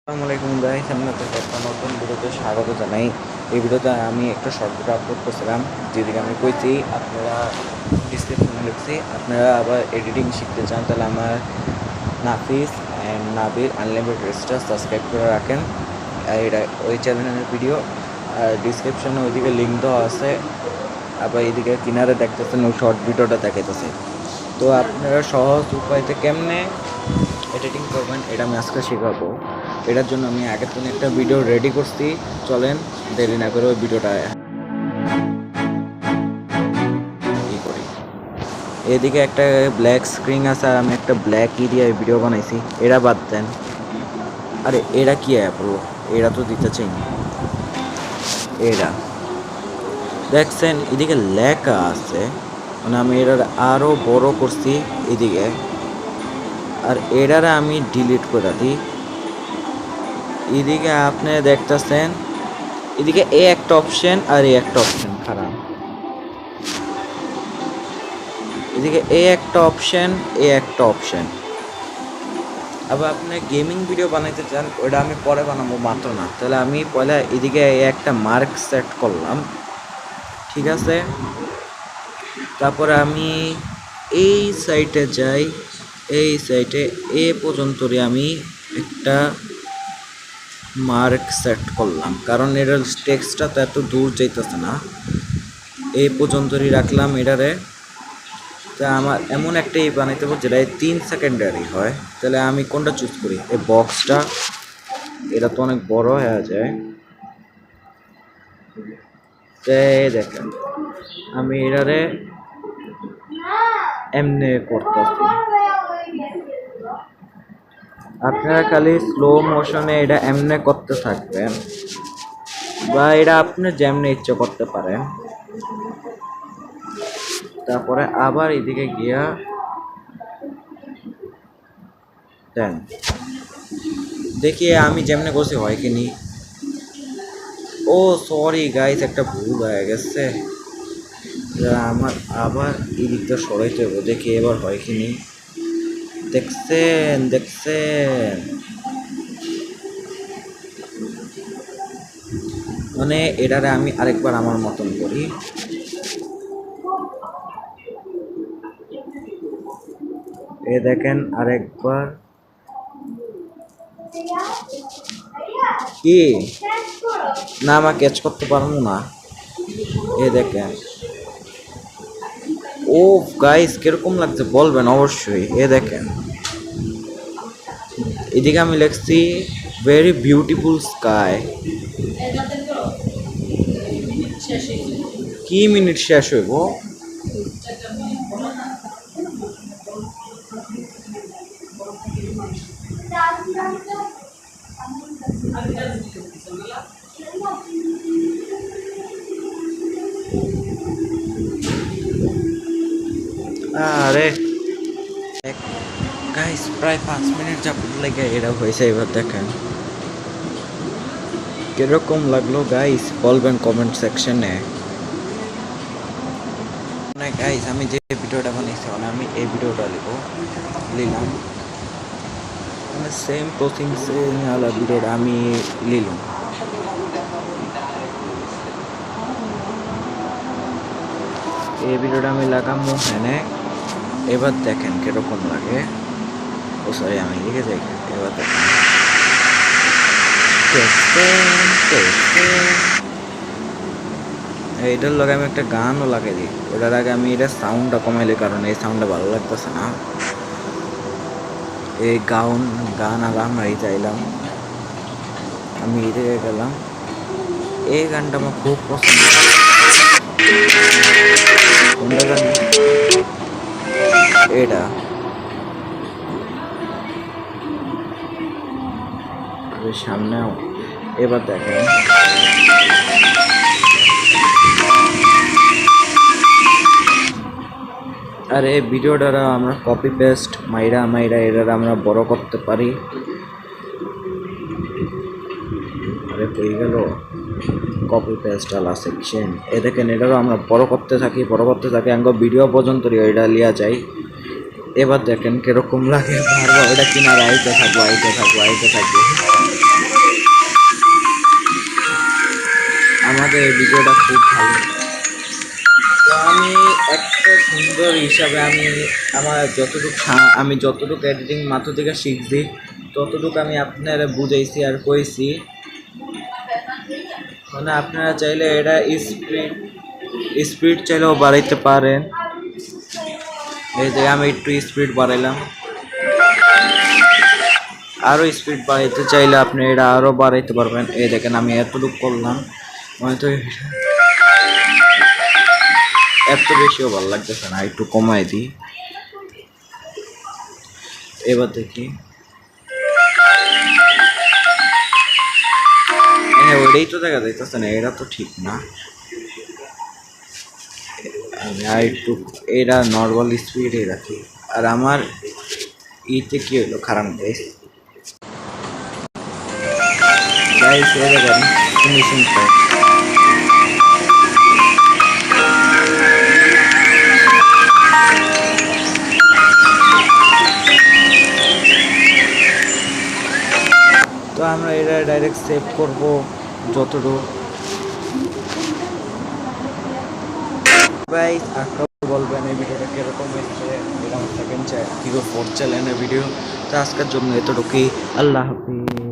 আসসালামু আলাইকুম গাইস, আপনাদের একটা নতুন ভিডিওতে স্বাগত জানাই। এই ভিডিওতে আমি একটা শর্ট ভিডিও আপলোড করছিলাম, যেদিকে আমি কইছি আপনারা ডিসক্রিপশনে লিখছি আপনারা আবার এডিটিং শিখতে চান, তাহলে আমার নাফিস অ্যান্ড নাবির আনলিমিটেড রেজিস্টার সাবস্ক্রাইব করে রাখেন। আর এটা ওই চ্যানেলের ভিডিও, আর ডিসক্রিপশনে ওইদিকে লিঙ্ক দেওয়া আছে। আবার এইদিকে কিনারে দেখতেছেন ওই শর্ট ভিডিওটা দেখাইতেছে। তো আপনারা সহজ উপায়তে কেমনে এডিটিং করবেন এটা আমি আজকে শেখাবো। এটার জন্য আমি আগের দিন একটা ভিডিও রেডি করছি, চলেন দেরি না করে ওই ভিডিওটা করি। এদিকে একটা ব্ল্যাক স্ক্রিন আছে আর আমি একটা ব্ল্যাক দিয়ে ভিডিও বানাইছি, এটা বাদ দেন। আরে এরা কি অ্যাপ ব্রো, এরা তো দিতে চাইনি। এরা দেখছেন এদিকে লেখা আছে, মানে আমি এটার আরও বড় করছি এদিকে, আর এটারে আমি ডিলিট করে দিই। এদিকে আপনি দেখতেছেন এদিকে এ একটা অপশন আর এ একটা অপশন খারাপ, এদিকে এ একটা অপশন এ একটা অপশন। আবার আপনি গেমিং ভিডিও বানাইতে চান ওটা আমি পরে বানাবো মাত্র না, তাহলে আমি পয়লা এদিকে একটা মার্ক সেট করলাম, ঠিক আছে। তারপরে আমি এই সাইটে যাই, এই সাইটে এ পর্যন্তই আমি একটা মার্ক সেট করলাম, কারণ এটার টেক্সটটা তো এত দূর যাইতেছে না, এই পর্যন্তই রাখলাম এটারে। তা আমার এমন একটা বানাইতে হবে যেটা 3 সেকেন্ডারি হয়, তাহলে আমি কোনটা চুজ করি? এই বক্সটা, এটা তো অনেক বড় হয়ে যায়। দেখেন আমি এটারে এমনি করতেছি, আপনারা খালি স্লো মোশনে এটা এমনি করতে থাকবেন, বা এটা আপনি যেমনি ইচ্ছে করতে পারেন। তারপরে আবার এদিকে গিয়া দেন, দেখি আমি যেমনি করছি হয় কি নি। ও সরি গাইস, একটা ভুল হয়ে গেছে, আমার আবার এই দিকটা সরাইতে হবে, দেখি এবার হয় কি নি। দেখছেন দেখছেন, মানে এটারে আমি আরেকবার আমার মতন করি। এ দেখেন আরেকবার, কি না আমার ক্যাচ করতে পারবো না। এ দেখেন, ও গাইস কিরকম লাগছে বলবেন অবশ্যই। এ দেখেন এদিকে আমি লিখছি ভেরি বিউটিফুল স্কাই। কি মিনিট শেষ হইব? আরে গাইস প্রায় 5 মিনিট যাবত লেগে এটা হয়েছে। এবার দেখেন কিরকম লাগলো গাইস বলবেন কমেন্ট সেকশনে। মানে গাইস আমি যে ভিডিওটা বানিয়েছি, মানে আমি এই ভিডিওটা নিলাম, মানে সেম প্রসেসিং वाला ভিডিওটা আমি নিলাম। এই ভিডিওটা আমি লাগাম এখানে, এবার দেখেন কিরকম লাগে। ও সরি আমি লিখে যাই, এবার দেখেন এইটার লগে আমি একটা গানও লাগাই দিই। ওটার আগে আমি এটা সাউন্ডটা কমাইলি, কারণ এই সাউন্ডটা ভালো লাগতেছে না। এই গান আলাম এই চাইলাম, আমি এদিকে গেলাম। এই গানটা আমার খুব পছন্দ। কোনটা গান? এটা সামনেও। এবার দেখেন আর এই ভিডিওটা আমরা কপি পেস্ট মাইরা এটার আমরা বড় করতে পারি। আরে হয়ে গেল কপি পেস্ট আলা সেকশন। এ দেখেন এটারও আমরা বড় করতে থাকি আঙ্গ ভিডিও পর্যন্ত এটা লিয়া যাই। এবার দেখেন কিরকম লাগে, বারবার এটা কিনারে আইতে থাকবো। এই ভিডিওটা খুব ভালো। তো আমি একটা সুন্দর হিসাবে আমি যতটুকু এডিটিং মাথা থেকে শিখছি ততটুকু আমি আপনারা বুঝাইছি আর কইছি। মানে আপনারা চাইলে এটা স্পিড চাইলেও বাড়াইতে পারেন। এই যে আমি একটু স্পিড বাড়াইলাম, আরও স্পিড বাড়াইতে চাইলে আপনি এটা আরও বাড়াইতে পারবেন। এই দেখেন আমি এতটুকু করলাম, হয়তো এত বেশিও ভালো লাগতেছে না, একটু কমাই দিই। এবার দেখি, হ্যাঁ ওইটাই তো দেখা যাইতেছে না, এটা তো ঠিক না। আমি আর একটু এটা নর্মাল স্পিডে রাখি। আর আমার ইতে কি হলো খারাপ গাইস, এই দেখেন ফিনিশিং টাচ। তো আমরা এটা ডাইরেক্ট সেভ করব যতটুকু। গাইস আপনারা বলবেন এই ভিডিওটা কিরকম হয়েছে, এটা আমার সেকেন্ড কি 4th চ্যানেলের ভিডিও। তো আজকের জন্য এতটুকুই, আল্লাহ হাফিজ।